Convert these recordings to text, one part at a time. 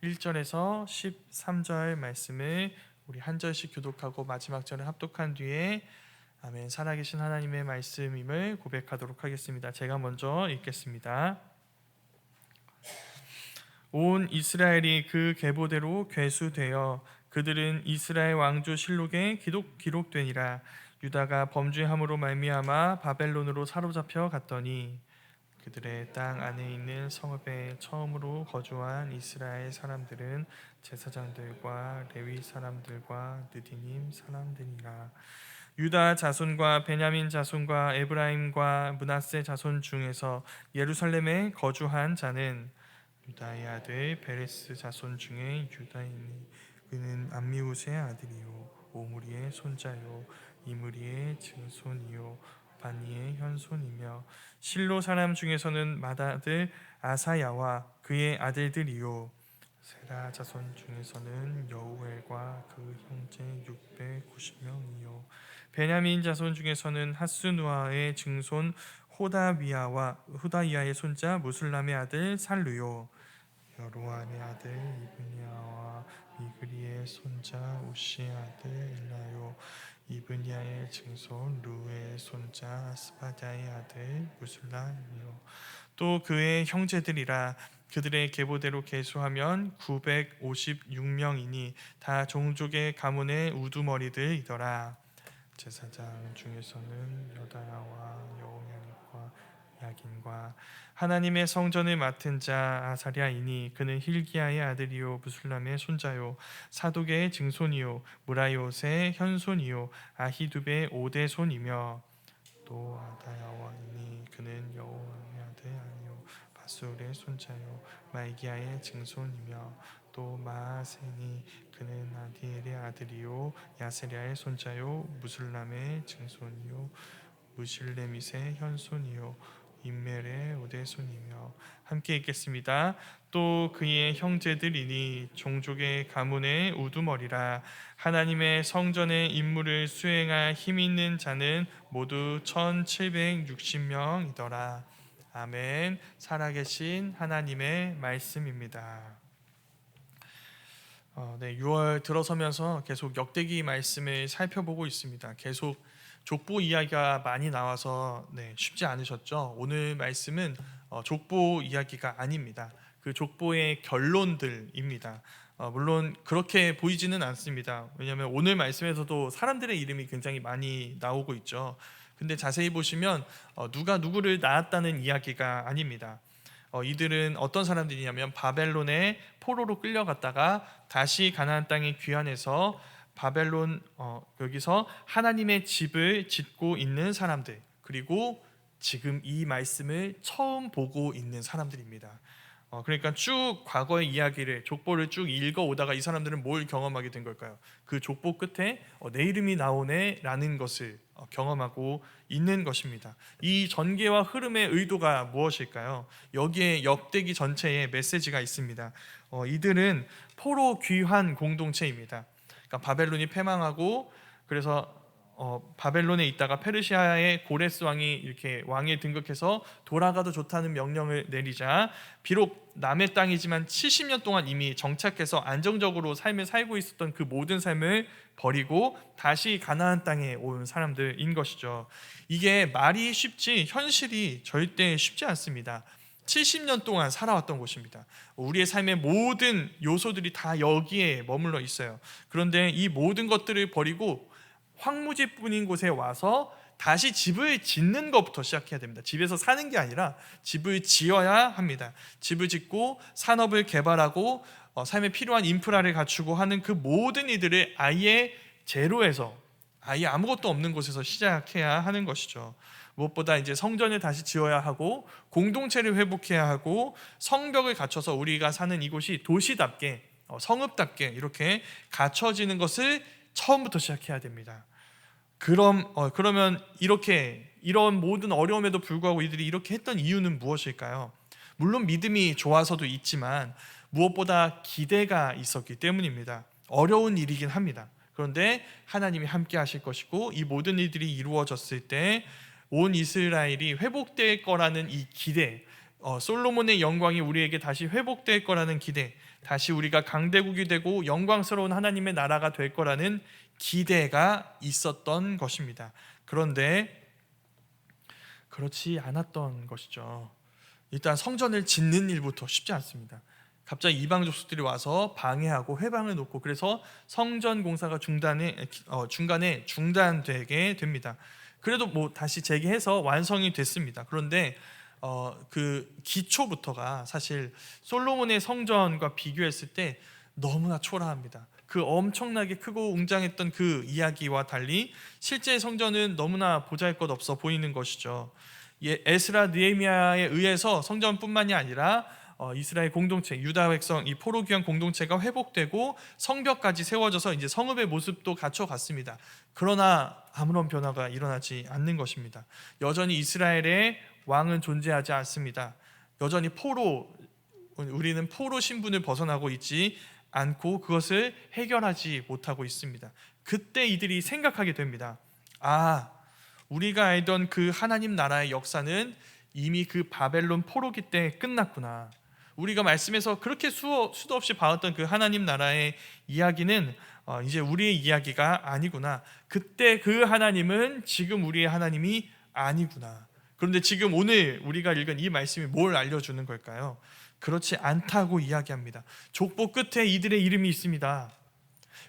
1절에서 13절 말씀을 우리 한 절씩 교독하고 마지막 절을 합독한 뒤에 아멘 살아계신 하나님의 말씀임을 고백하도록 하겠습니다. 제가 먼저 읽겠습니다. 온 이스라엘이 그 계보대로 괴수되어 그들은 이스라엘 왕조 실록에 기록되니라. 유다가 범죄함으로 말미암아 바벨론으로 사로잡혀 갔더니 그들의 땅 안에 있는 성읍에 처음으로 거주한 이스라엘 사람들은 제사장들과 레위 사람들과 느디님 사람들이라. 유다 자손과 베냐민 자손과 에브라임과 므낫세 자손 중에서 예루살렘에 거주한 자는 유다의 아들 베레스 자손 중에 유다이니 그는 암미우스의 아들이요 오므리의 손자요 이므리의 증손이요 바니의 현손이며 실로 사람 중에서는 맏아들 아사야와 그의 아들들이요 세라 자손 중에서는 여우엘과 그 형제 690명이요 베냐민 자손 중에서는 하스누아의 증손 호다이아의 손자 무술람의 아들 살루요 여로함의 아들 이브니아와 미그리의 손자 우시의 아들 엘라요 이브니아의 증손 루의 손자 스바다의 아들 무술람이요 또 그의 형제들이라. 그들의 계보대로 계수하면 956명이니 다 종족의 가문의 우두머리들이더라. 제사장 중에서는 여다야와 여호야립과 야긴과 하나님의 성전을 맡은 자 아사랴이니 그는 힐기야의 아들이요 무술람의 손자요 사독의 증손이요 무라요스의 현손이요 아히두베의 오대손이며 또 아다야와이니 그는 여호와의 아들 아니요 바술의 손자요 말기야의 증손이며 또 마아세니 그는 아디엘의 아들이요 야세랴의 손자요 무술람의 증손이요 무실레밋의 현손이요 임멜의 오대손이며 함께 읽겠습니다. 또 그의 형제들이니 종족의 가문의 우두머리라. 하나님의 성전의 임무를 수행할 힘 있는 자는 모두 1760명이더라. 아멘. 살아계신 하나님의 말씀입니다. 6월 들어서면서 계속 역대기 말씀을 살펴보고 있습니다. 계속 족보 이야기가 많이 나와서 쉽지 않으셨죠? 오늘 말씀은 족보 이야기가 아닙니다. 그 족보의 결론들입니다. 물론 그렇게 보이지는 않습니다. 왜냐하면 오늘 말씀에서도 사람들의 이름이 굉장히 많이 나오고 있죠. 근데 자세히 보시면 누가 누구를 낳았다는 이야기가 아닙니다. 이들은 어떤 사람들이냐면 바벨론의 포로로 끌려갔다가 다시 가나안 땅에 귀환해서 바벨론 여기서 하나님의 집을 짓고 있는 사람들, 그리고 지금 이 말씀을 처음 보고 있는 사람들입니다. 그러니까 쭉 과거의 이야기를 족보를 쭉 읽어오다가 이 사람들은 뭘 경험하게 된 걸까요? 그 족보 끝에 내 이름이 나오네라는 것을 경험하고 있는 것입니다. 이 전개와 흐름의 의도가 무엇일까요? 여기에 역대기 전체에 메시지가 있습니다. 이들은 포로 귀환 공동체입니다. 그러니까 바벨론이 패망하고 그래서 바벨론에 있다가 페르시아의 고레스 왕이 이렇게 왕에 등극해서 돌아가도 좋다는 명령을 내리자 비록 남의 땅이지만 70년 동안 이미 정착해서 안정적으로 삶을 살고 있었던 그 모든 삶을 버리고 다시 가나안 땅에 온 사람들인 것이죠. 이게 말이 쉽지 현실이 절대 쉽지 않습니다. 70년 동안 살아왔던 곳입니다. 우리의 삶의 모든 요소들이 다 여기에 머물러 있어요. 그런데 이 모든 것들을 버리고 황무지뿐인 곳에 와서 다시 집을 짓는 것부터 시작해야 됩니다. 집에서 사는 게 아니라 집을 지어야 합니다. 집을 짓고 산업을 개발하고 삶에 필요한 인프라를 갖추고 하는 그 모든 이들을 아예 제로에서 아예 아무것도 없는 곳에서 시작해야 하는 것이죠. 무엇보다 이제 성전을 다시 지어야 하고 공동체를 회복해야 하고 성벽을 갖춰서 우리가 사는 이곳이 도시답게 성읍답게 이렇게 갖춰지는 것을 처음부터 시작해야 됩니다. 그러면 이런 모든 어려움에도 불구하고 이들이 이렇게 했던 이유는 무엇일까요? 물론 믿음이 좋아서도 있지만 무엇보다 기대가 있었기 때문입니다. 어려운 일이긴 합니다. 그런데 하나님이 함께 하실 것이고 이 모든 일들이 이루어졌을 때 온 이스라엘이 회복될 거라는 이 기대, 솔로몬의 영광이 우리에게 다시 회복될 거라는 기대, 다시 우리가 강대국이 되고 영광스러운 하나님의 나라가 될 거라는 기대가 있었던 것입니다. 그런데 그렇지 않았던 것이죠. 일단 성전을 짓는 일부터 쉽지 않습니다. 갑자기 이방 족속들이 와서 방해하고 회방을 놓고, 그래서 성전 공사가 중간에 중단되게 됩니다. 그래도 뭐 다시 재개해서 완성이 됐습니다. 그런데 그 기초부터가 사실 솔로몬의 성전과 비교했을 때 너무나 초라합니다. 그 엄청나게 크고 웅장했던 그 이야기와 달리 실제 성전은 너무나 보잘것없어 보이는 것이죠. 에스라 느헤미야에 의해서 성전뿐만이 아니라 이스라엘 공동체, 유다 백성, 이 포로 귀환 공동체가 회복되고 성벽까지 세워져서 이제 성읍의 모습도 갖춰갔습니다. 그러나 아무런 변화가 일어나지 않는 것입니다. 여전히 이스라엘의 왕은 존재하지 않습니다. 여전히 우리는 포로 신분을 벗어나고 있지 않고 그것을 해결하지 못하고 있습니다. 그때 이들이 생각하게 됩니다. 우리가 알던 그 하나님 나라의 역사는 이미 그 바벨론 포로기 때 끝났구나. 우리가 말씀에서 그렇게 수도 없이 봐왔던 그 하나님 나라의 이야기는 이제 우리의 이야기가 아니구나. 그때 그 하나님은 지금 우리의 하나님이 아니구나. 그런데 지금 오늘 우리가 읽은 이 말씀이 뭘 알려주는 걸까요? 그렇지 않다고 이야기합니다. 족보 끝에 이들의 이름이 있습니다.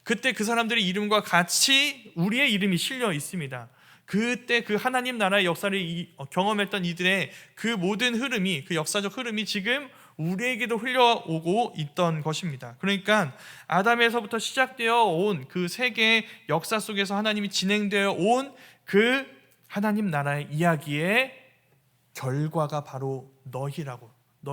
그때 그 사람들의 이름과 같이 우리의 이름이 실려 있습니다. 그때 그 하나님 나라의 역사를 경험했던 이들의 그 모든 흐름이, 그 역사적 흐름이 지금 우리에게도 흘려오고 있던 것입니다. 그러니까 아담에서부터 시작되어 온 그 세계의 역사 속에서 하나님이 진행되어 온 그 하나님 나라의 이야기의 결과가 바로 너희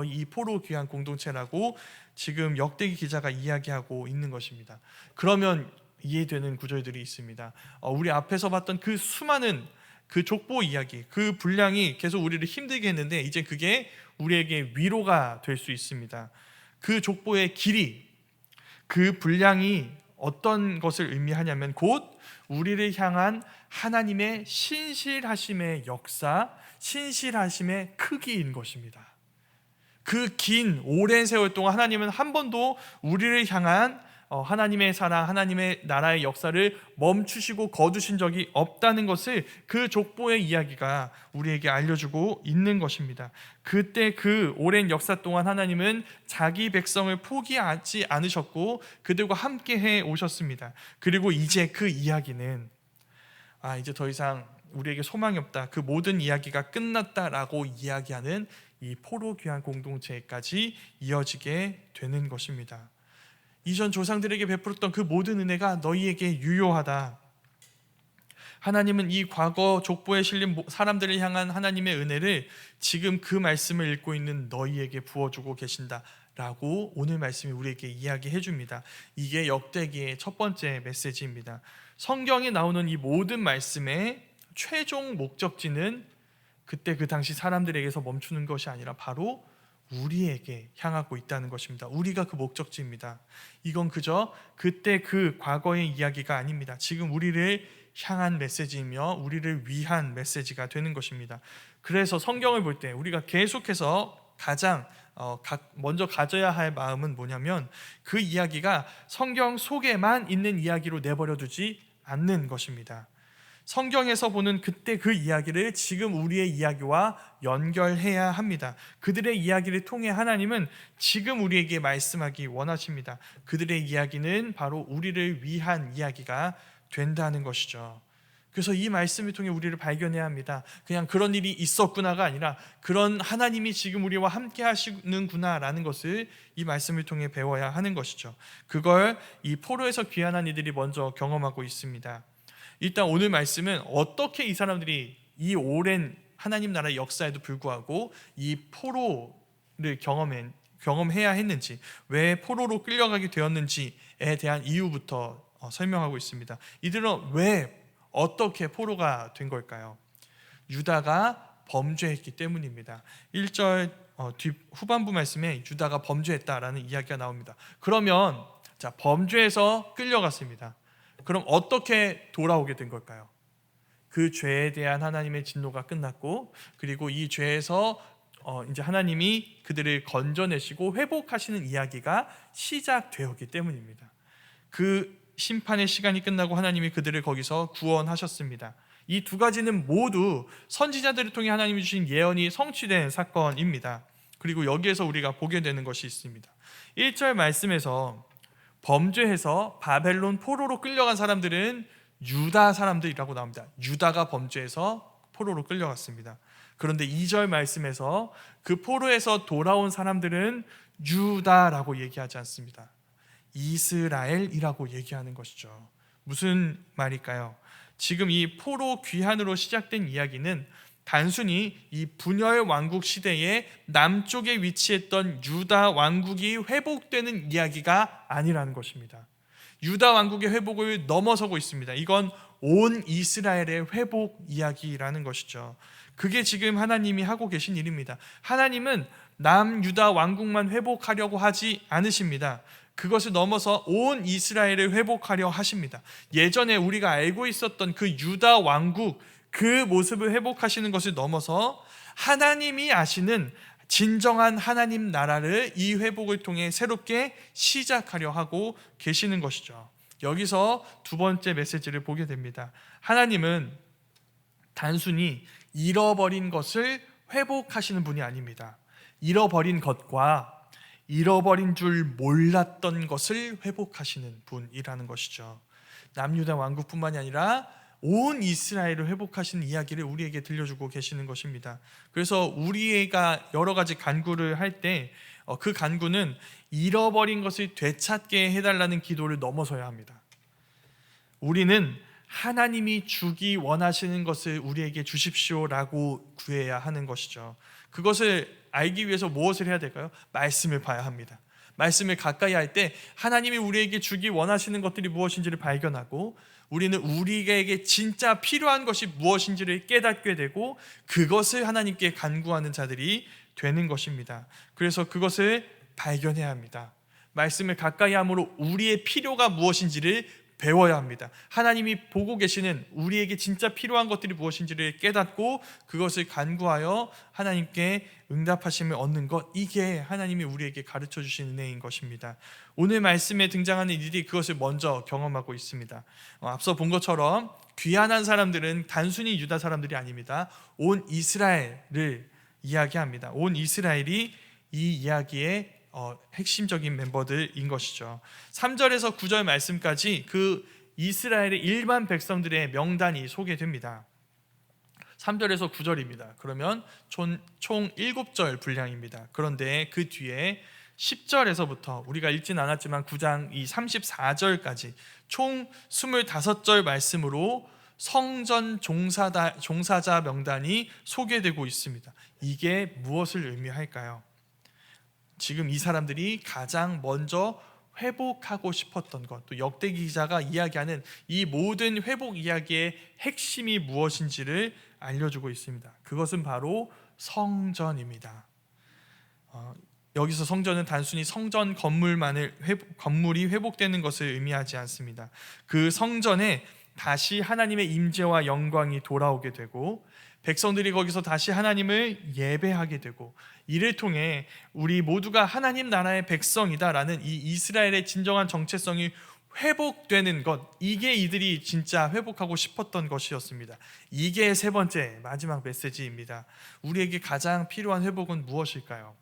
이 포로 귀한 공동체라고 지금 역대기 기자가 이야기하고 있는 것입니다. 그러면 이해되는 구절들이 있습니다. 우리 앞에서 봤던 그 수많은 그 족보 이야기, 그 분량이 계속 우리를 힘들게 했는데 이제 그게 우리에게 위로가 될 수 있습니다. 그 족보의 길이, 그 분량이 어떤 것을 의미하냐면 곧 우리를 향한 하나님의 신실하심의 역사, 신실하심의 크기인 것입니다. 그 긴 오랜 세월 동안 하나님은 한 번도 우리를 향한 하나님의 사랑, 하나님의 나라의 역사를 멈추시고 거두신 적이 없다는 것을 그 족보의 이야기가 우리에게 알려주고 있는 것입니다. 그때 그 오랜 역사 동안 하나님은 자기 백성을 포기하지 않으셨고 그들과 함께 해 오셨습니다. 그리고 이제 그 이야기는 이제 더 이상 우리에게 소망이 없다, 그 모든 이야기가 끝났다라고 이야기하는 이 포로 귀한 공동체까지 이어지게 되는 것입니다. 이전 조상들에게 베풀었던 그 모든 은혜가 너희에게 유효하다. 하나님은 이 과거 족보에 실린 사람들을 향한 하나님의 은혜를 지금 그 말씀을 읽고 있는 너희에게 부어주고 계신다라고 오늘 말씀이 우리에게 이야기해 줍니다. 이게 역대기의 첫 번째 메시지입니다. 성경에 나오는 이 모든 말씀의 최종 목적지는 그때 그 당시 사람들에게서 멈추는 것이 아니라 바로 우리에게 향하고 있다는 것입니다. 우리가 그 목적지입니다. 이건 그저 그때 그 과거의 이야기가 아닙니다. 지금 우리를 향한 메시지이며 우리를 위한 메시지가 되는 것입니다. 그래서 성경을 볼 때 우리가 계속해서 가장 먼저 가져야 할 마음은 뭐냐면 그 이야기가 성경 속에만 있는 이야기로 내버려 두지 않는 것입니다. 성경에서 보는 그때 그 이야기를 지금 우리의 이야기와 연결해야 합니다. 그들의 이야기를 통해 하나님은 지금 우리에게 말씀하기 원하십니다. 그들의 이야기는 바로 우리를 위한 이야기가 된다는 것이죠. 그래서 이 말씀을 통해 우리를 발견해야 합니다. 그냥 그런 일이 있었구나가 아니라 그런 하나님이 지금 우리와 함께 하시는구나라는 것을 이 말씀을 통해 배워야 하는 것이죠. 그걸 이 포로에서 귀환한 이들이 먼저 경험하고 있습니다. 일단 오늘 말씀은 어떻게 이 사람들이 이 오랜 하나님 나라의 역사에도 불구하고 이 포로를 경험해야 했는지, 왜 포로로 끌려가게 되었는지에 대한 이유부터 설명하고 있습니다. 이들은 왜 어떻게 포로가 된 걸까요? 유다가 범죄했기 때문입니다. 1절 후반부 말씀에 유다가 범죄했다라는 이야기가 나옵니다. 그러면 범죄해서 끌려갔습니다. 그럼 어떻게 돌아오게 된 걸까요? 그 죄에 대한 하나님의 진노가 끝났고, 그리고 이 죄에서 이제 하나님이 그들을 건져내시고 회복하시는 이야기가 시작되었기 때문입니다. 그 심판의 시간이 끝나고 하나님이 그들을 거기서 구원하셨습니다. 이 두 가지는 모두 선지자들을 통해 하나님이 주신 예언이 성취된 사건입니다. 그리고 여기에서 우리가 보게 되는 것이 있습니다. 1절 말씀에서 범죄해서 바벨론 포로로 끌려간 사람들은 유다 사람들이라고 나옵니다. 유다가 범죄해서 포로로 끌려갔습니다. 그런데 2절 말씀에서 그 포로에서 돌아온 사람들은 유다라고 얘기하지 않습니다. 이스라엘이라고 얘기하는 것이죠. 무슨 말일까요? 지금 이 포로 귀환으로 시작된 이야기는 단순히 이 분열 왕국 시대에 남쪽에 위치했던 유다 왕국이 회복되는 이야기가 아니라는 것입니다. 유다 왕국의 회복을 넘어서고 있습니다. 이건 온 이스라엘의 회복 이야기라는 것이죠. 그게 지금 하나님이 하고 계신 일입니다. 하나님은 남유다 왕국만 회복하려고 하지 않으십니다. 그것을 넘어서 온 이스라엘을 회복하려 하십니다. 예전에 우리가 알고 있었던 그 유다 왕국, 그 모습을 회복하시는 것을 넘어서 하나님이 아시는 진정한 하나님 나라를 이 회복을 통해 새롭게 시작하려 하고 계시는 것이죠. 여기서 두 번째 메시지를 보게 됩니다. 하나님은 단순히 잃어버린 것을 회복하시는 분이 아닙니다. 잃어버린 것과 잃어버린 줄 몰랐던 것을 회복하시는 분이라는 것이죠. 남유다 왕국뿐만이 아니라 온 이스라엘을 회복하시는 이야기를 우리에게 들려주고 계시는 것입니다. 그래서 우리가 여러 가지 간구를 할 때 그 간구는 잃어버린 것을 되찾게 해달라는 기도를 넘어서야 합니다. 우리는 하나님이 주기 원하시는 것을 우리에게 주십시오라고 구해야 하는 것이죠. 그것을 알기 위해서 무엇을 해야 될까요? 말씀을 봐야 합니다. 말씀을 가까이 할 때 하나님이 우리에게 주기 원하시는 것들이 무엇인지를 발견하고 우리는 우리에게 진짜 필요한 것이 무엇인지를 깨닫게 되고 그것을 하나님께 간구하는 자들이 되는 것입니다. 그래서 그것을 발견해야 합니다. 말씀을 가까이 함으로 우리의 필요가 무엇인지를 배워야 합니다. 하나님이 보고 계시는 우리에게 진짜 필요한 것들이 무엇인지를 깨닫고 그것을 간구하여 하나님께 응답하심을 얻는 것, 이게 하나님이 우리에게 가르쳐 주신 은혜인 것입니다. 오늘 말씀에 등장하는 이들이 그것을 먼저 경험하고 있습니다. 앞서 본 것처럼 귀환한 사람들은 단순히 유다 사람들이 아닙니다. 온 이스라엘을 이야기합니다. 온 이스라엘이 이 이야기의 핵심적인 멤버들인 것이죠. 3절에서 9절 말씀까지 그 이스라엘의 일반 백성들의 명단이 소개됩니다. 3절에서 9절입니다. 그러면 총 7절 분량입니다. 그런데 그 뒤에 10절에서부터 우리가 읽진 않았지만 9장 이 34절까지 총 25절 말씀으로 성전 종사자 명단이 소개되고 있습니다. 이게 무엇을 의미할까요? 지금 이 사람들이 가장 먼저 회복하고 싶었던 것, 또 역대기 기자가 이야기하는 이 모든 회복 이야기의 핵심이 무엇인지를 알려주고 있습니다. 그것은 바로 성전입니다. 여기서 성전은 단순히 성전 건물이 회복되는 것을 의미하지 않습니다. 그 성전에 다시 하나님의 임재와 영광이 돌아오게 되고 백성들이 거기서 다시 하나님을 예배하게 되고 이를 통해 우리 모두가 하나님 나라의 백성이다라는 이 이스라엘의 진정한 정체성이 회복되는 것, 이게 이들이 진짜 회복하고 싶었던 것이었습니다. 이게 세 번째 마지막 메시지입니다. 우리에게 가장 필요한 회복은 무엇일까요?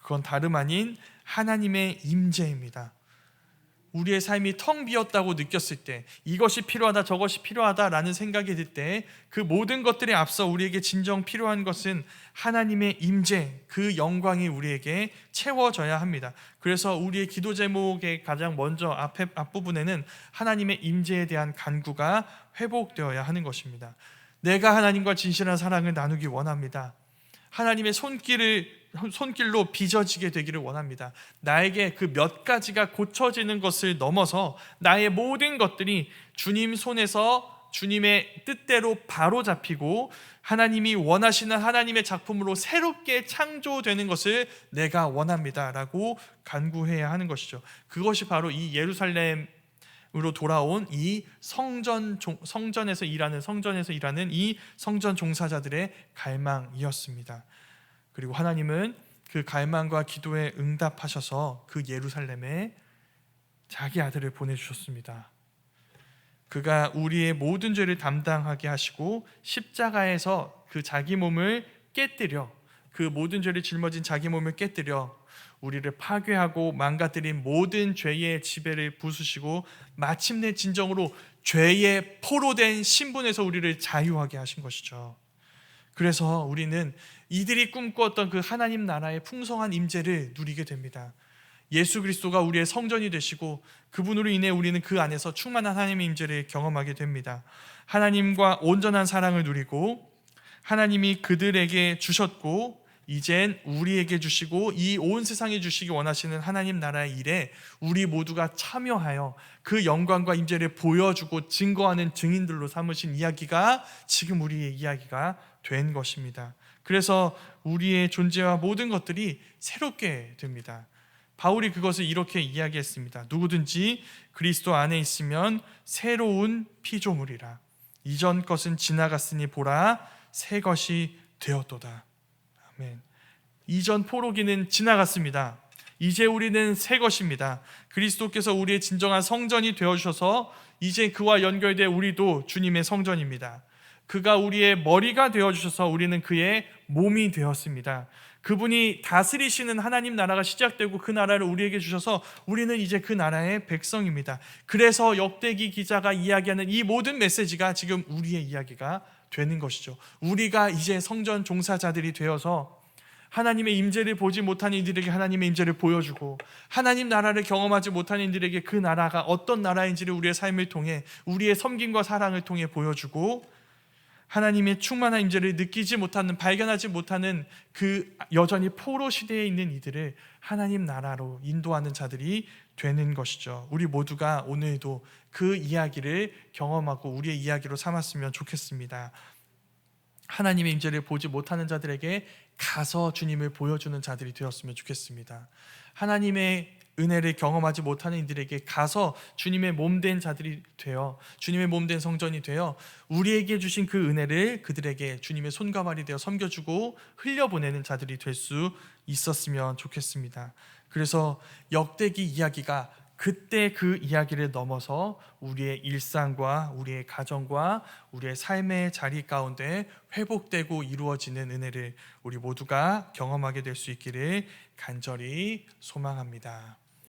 그건 다름 아닌 하나님의 임재입니다. 우리의 삶이 텅 비었다고 느꼈을 때, 이것이 필요하다 저것이 필요하다라는 생각이 들 때 그 모든 것들에 앞서 우리에게 진정 필요한 것은 하나님의 임재, 그 영광이 우리에게 채워져야 합니다. 그래서 우리의 기도 제목의 가장 먼저 앞부분에는 하나님의 임재에 대한 간구가 회복되어야 하는 것입니다. 내가 하나님과 진실한 사랑을 나누기 원합니다. 하나님의 손길로 빚어지게 되기를 원합니다. 나에게 그 몇 가지가 고쳐지는 것을 넘어서 나의 모든 것들이 주님 손에서 주님의 뜻대로 바로 잡히고 하나님이 원하시는 하나님의 작품으로 새롭게 창조되는 것을 내가 원합니다 라고 간구해야 하는 것이죠. 그것이 바로 이 예루살렘으로 돌아온 이 성전에서 일하는 이 성전 종사자들의 갈망이었습니다. 그리고 하나님은 그 갈망과 기도에 응답하셔서 그 예루살렘에 자기 아들을 보내주셨습니다. 그가 우리의 모든 죄를 담당하게 하시고 십자가에서 그 자기 몸을 깨뜨려, 그 모든 죄를 짊어진 자기 몸을 깨뜨려 우리를 파괴하고 망가뜨린 모든 죄의 지배를 부수시고 마침내 진정으로 죄의 포로된 신분에서 우리를 자유하게 하신 것이죠. 그래서 우리는 이들이 꿈꾸었던 그 하나님 나라의 풍성한 임재를 누리게 됩니다. 예수 그리스도가 우리의 성전이 되시고 그분으로 인해 우리는 그 안에서 충만한 하나님의 임재를 경험하게 됩니다. 하나님과 온전한 사랑을 누리고 하나님이 그들에게 주셨고 이젠 우리에게 주시고 이 온 세상에 주시기 원하시는 하나님 나라의 일에 우리 모두가 참여하여 그 영광과 임재를 보여주고 증거하는 증인들로 삼으신 이야기가 지금 우리의 이야기가 된 것입니다. 그래서 우리의 존재와 모든 것들이 새롭게 됩니다. 바울이 그것을 이렇게 이야기했습니다. 누구든지 그리스도 안에 있으면 새로운 피조물이라. 이전 것은 지나갔으니 보라 새 것이 되었도다. 아멘. 이전 포로기는 지나갔습니다. 이제 우리는 새 것입니다. 그리스도께서 우리의 진정한 성전이 되어주셔서 이제 그와 연결돼 우리도 주님의 성전입니다. 그가 우리의 머리가 되어주셔서 우리는 그의 몸이 되었습니다. 그분이 다스리시는 하나님 나라가 시작되고 그 나라를 우리에게 주셔서 우리는 이제 그 나라의 백성입니다. 그래서 역대기 기자가 이야기하는 이 모든 메시지가 지금 우리의 이야기가 되는 것이죠. 우리가 이제 성전 종사자들이 되어서 하나님의 임재를 보지 못한 이들에게 하나님의 임재를 보여주고 하나님 나라를 경험하지 못한 이들에게 그 나라가 어떤 나라인지를 우리의 삶을 통해 우리의 섬김과 사랑을 통해 보여주고 하나님의 충만한 임재를 느끼지 못하는, 발견하지 못하는 그 여전히 포로 시대에 있는 이들을 하나님 나라로 인도하는 자들이 되는 것이죠. 우리 모두가 오늘도 그 이야기를 경험하고 우리의 이야기로 삼았으면 좋겠습니다. 하나님의 임재를 보지 못하는 자들에게 가서 주님을 보여주는 자들이 되었으면 좋겠습니다. 하나님의 은혜를 경험하지 못하는 이들에게 가서 주님의 몸된 자들이 되어 주님의 몸된 성전이 되어 우리에게 주신 그 은혜를 그들에게 주님의 손과 발이 되어 섬겨주고 흘려보내는 자들이 될 수 있었으면 좋겠습니다. 그래서 역대기 이야기가 그때 그 이야기를 넘어서 우리의 일상과 우리의 가정과 우리의 삶의 자리 가운데 회복되고 이루어지는 은혜를 우리 모두가 경험하게 될 수 있기를 간절히 소망합니다.